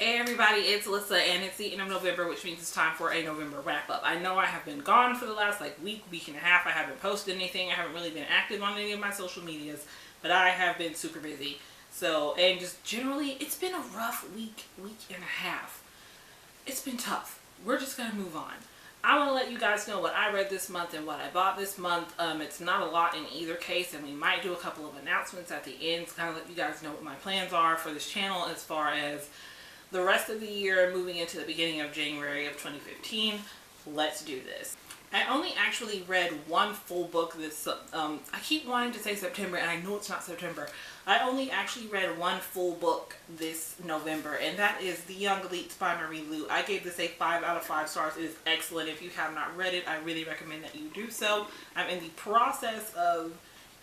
Hey everybody, it's Alyssa and it's the end of November, which means it's time for a November wrap up. I know I have been gone for the last week and a half. I haven't posted anything. I haven't really been active on any of my social medias, but I have been super busy. So, and just generally, it's been a rough week and a half. It's been tough. We're just going to move on. I want to let you guys know what I read this month and what I bought this month. It's not a lot in either case, and we might do a couple of announcements at the end to kind of let you guys know what my plans are for this channel as far as the rest of the year, moving into the beginning of January of 2015. Let's do this. I only actually read one full book this, I keep wanting to say September, and I know it's not September. I only actually read one full book this November, and that is The Young Bleats by Marie Lu. I gave this a 5 out of 5 stars. It is excellent. If you have not read it, I really recommend that you do so. I'm in the process of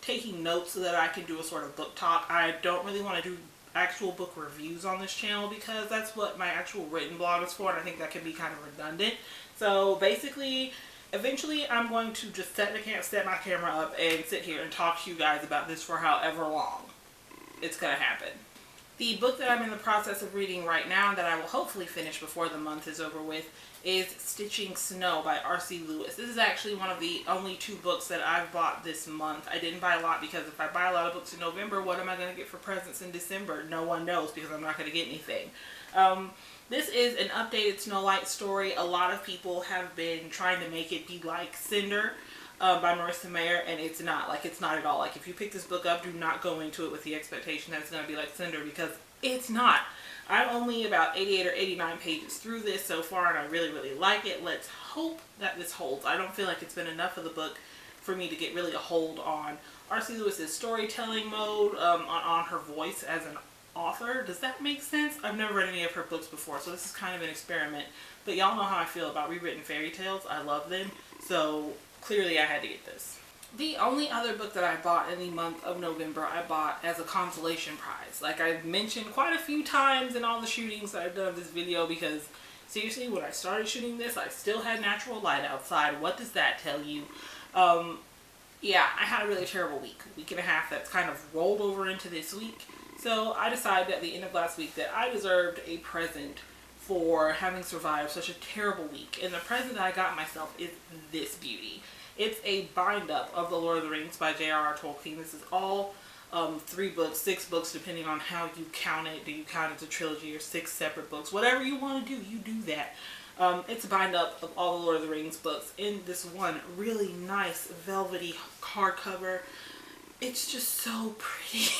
taking notes so that I can do a sort of book talk. I don't really want to do actual book reviews on this channel because that's what my actual written blog is for, and I think that can be kind of redundant. So basically, eventually I'm going to just set my camera up and sit here and talk to you guys about this for however long it's gonna happen. The book that I'm in the process of reading right now that I will hopefully finish before the month is over with is Stitching Snow by R.C. Lewis. This is actually one of the only 2 books that I've bought this month. I didn't buy a lot because if I buy a lot of books in November, what am I going to get for presents in December? No one knows because I'm not going to get anything. This is an updated Snow White story. A lot of people have been trying to make it be like Cinder by Marissa Mayer, and it's not. It's not at all. If you pick this book up, do not go into it with the expectation that it's going to be like Cinder, because it's not. I'm only about 88 or 89 pages through this so far, and I really, really like it. Let's hope that this holds. I don't feel like it's been enough of the book for me to get really a hold on R.C. Lewis's storytelling mode, on her voice as an author. Does that make sense? I've never read any of her books before, so this is kind of an experiment. But y'all know how I feel about rewritten fairy tales. I love them, so clearly I had to get this. The only other book that I bought in the month of November, I bought as a consolation prize. Like I've mentioned quite a few times in all the shootings that I've done of this video, because seriously, when I started shooting this, I still had natural light outside. What does that tell you? Yeah, I had a really terrible week and a half that's kind of rolled over into this week. So I decided at the end of last week that I deserved a present for having survived such a terrible week. And the present that I got myself is this beauty. It's a bind-up of The Lord of the Rings by J.R.R. Tolkien. This is all 3 books, 6 books, depending on how you count it. Do you count it as a trilogy or 6 separate books? Whatever you want to do, you do that. It's a bind-up of all the Lord of the Rings books in this one really nice velvety hardcover. It's just so pretty.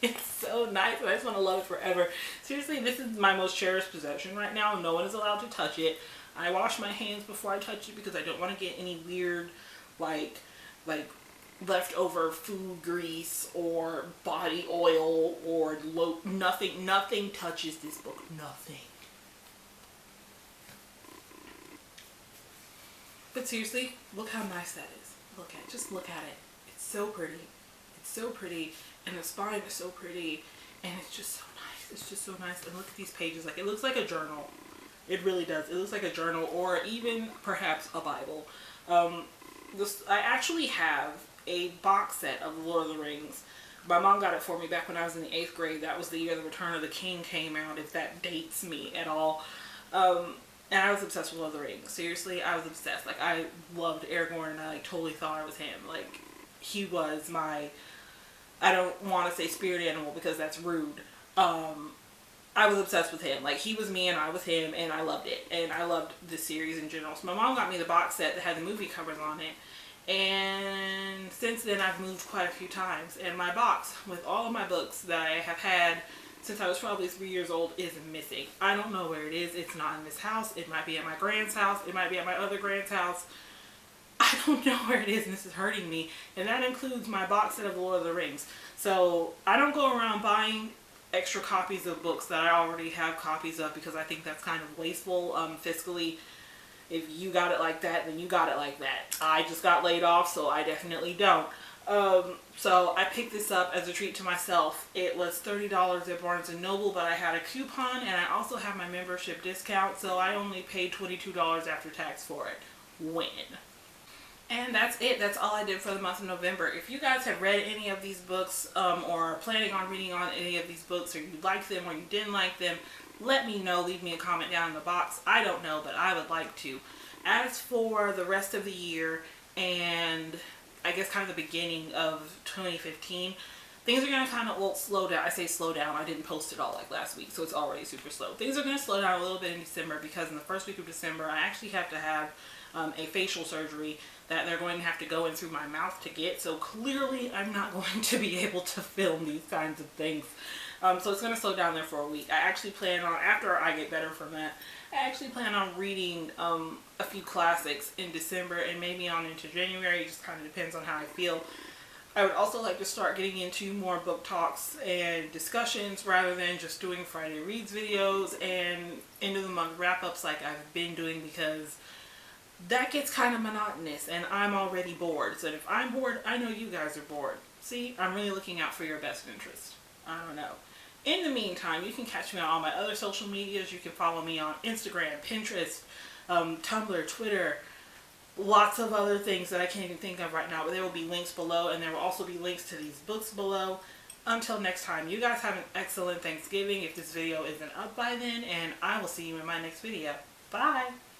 It's so nice, and I just want to love it forever. Seriously, this is my most cherished possession right now. No one is allowed to touch it. I wash my hands before I touch it because I don't want to get any weird like leftover food grease or body oil or nothing touches this book. Nothing. But seriously, look how nice that is. Just look at it. It's so pretty. It's so pretty, and the spine is so pretty, and it's just so nice. It's just so nice. And look at these pages. It looks like a journal. It really does. It looks like a journal, or even perhaps a Bible. I actually have a box set of The Lord of the Rings. My mom got it for me back when I was in the 8th grade. That was the year The Return of the King came out, if that dates me at all. And I was obsessed with Lord of the Rings. Seriously, I was obsessed. I loved Aragorn, and I totally thought I was him. He was my, I don't want to say spirit animal because that's rude. I was obsessed with him. He was me and I was him, and I loved it. And I loved the series in general. So my mom got me the box set that had the movie covers on it. And since then, I've moved quite a few times. And my box with all of my books that I have had since I was probably 3 years old is missing. I don't know where it is. It's not in this house. It might be at my grand's house. It might be at my other grand's house. I don't know where it is, and this is hurting me. And that includes my box set of The Lord of the Rings. So I don't go around buying extra copies of books that I already have copies of, because I think that's kind of wasteful fiscally. If you got it like that, then you got it like that. I just got laid off, so I definitely don't. So I picked this up as a treat to myself. It was $30 at Barnes & Noble, but I had a coupon, and I also have my membership discount, so I only paid $22 after tax for it. Win. And that's it. That's all I did for the month of November. If you guys have read any of these books or are planning on reading on any of these books, or you liked them or you didn't like them, let me know. Leave me a comment down in the box. I don't know, but I would like to. As for the rest of the year and I guess kind of the beginning of 2015, things are going to kind of, well, slow down. I say slow down. I didn't post it all like last week, so it's already super slow. Things are going to slow down a little bit in December because in the first week of December, I actually have to have a facial surgery that they're going to have to go in through my mouth to get. So clearly, I'm not going to be able to film these kinds of things. So it's going to slow down there for a week. I actually plan on, after I get better from that, I actually plan on reading a few classics in December and maybe on into January. It just kind of depends on how I feel. I would also like to start getting into more book talks and discussions rather than just doing Friday Reads videos and end of the month wrap-ups like I've been doing, because that gets kind of monotonous and I'm already bored. So if I'm bored, I know you guys are bored. See, I'm really looking out for your best interest. I don't know. In the meantime, you can catch me on all my other social medias. You can follow me on Instagram, Pinterest, Tumblr, Twitter, lots of other things that I can't even think of right now, but there will be links below, and there will also be links to these books below. Until next time, you guys have an excellent Thanksgiving if this video isn't up by then, and I will see you in my next video. Bye!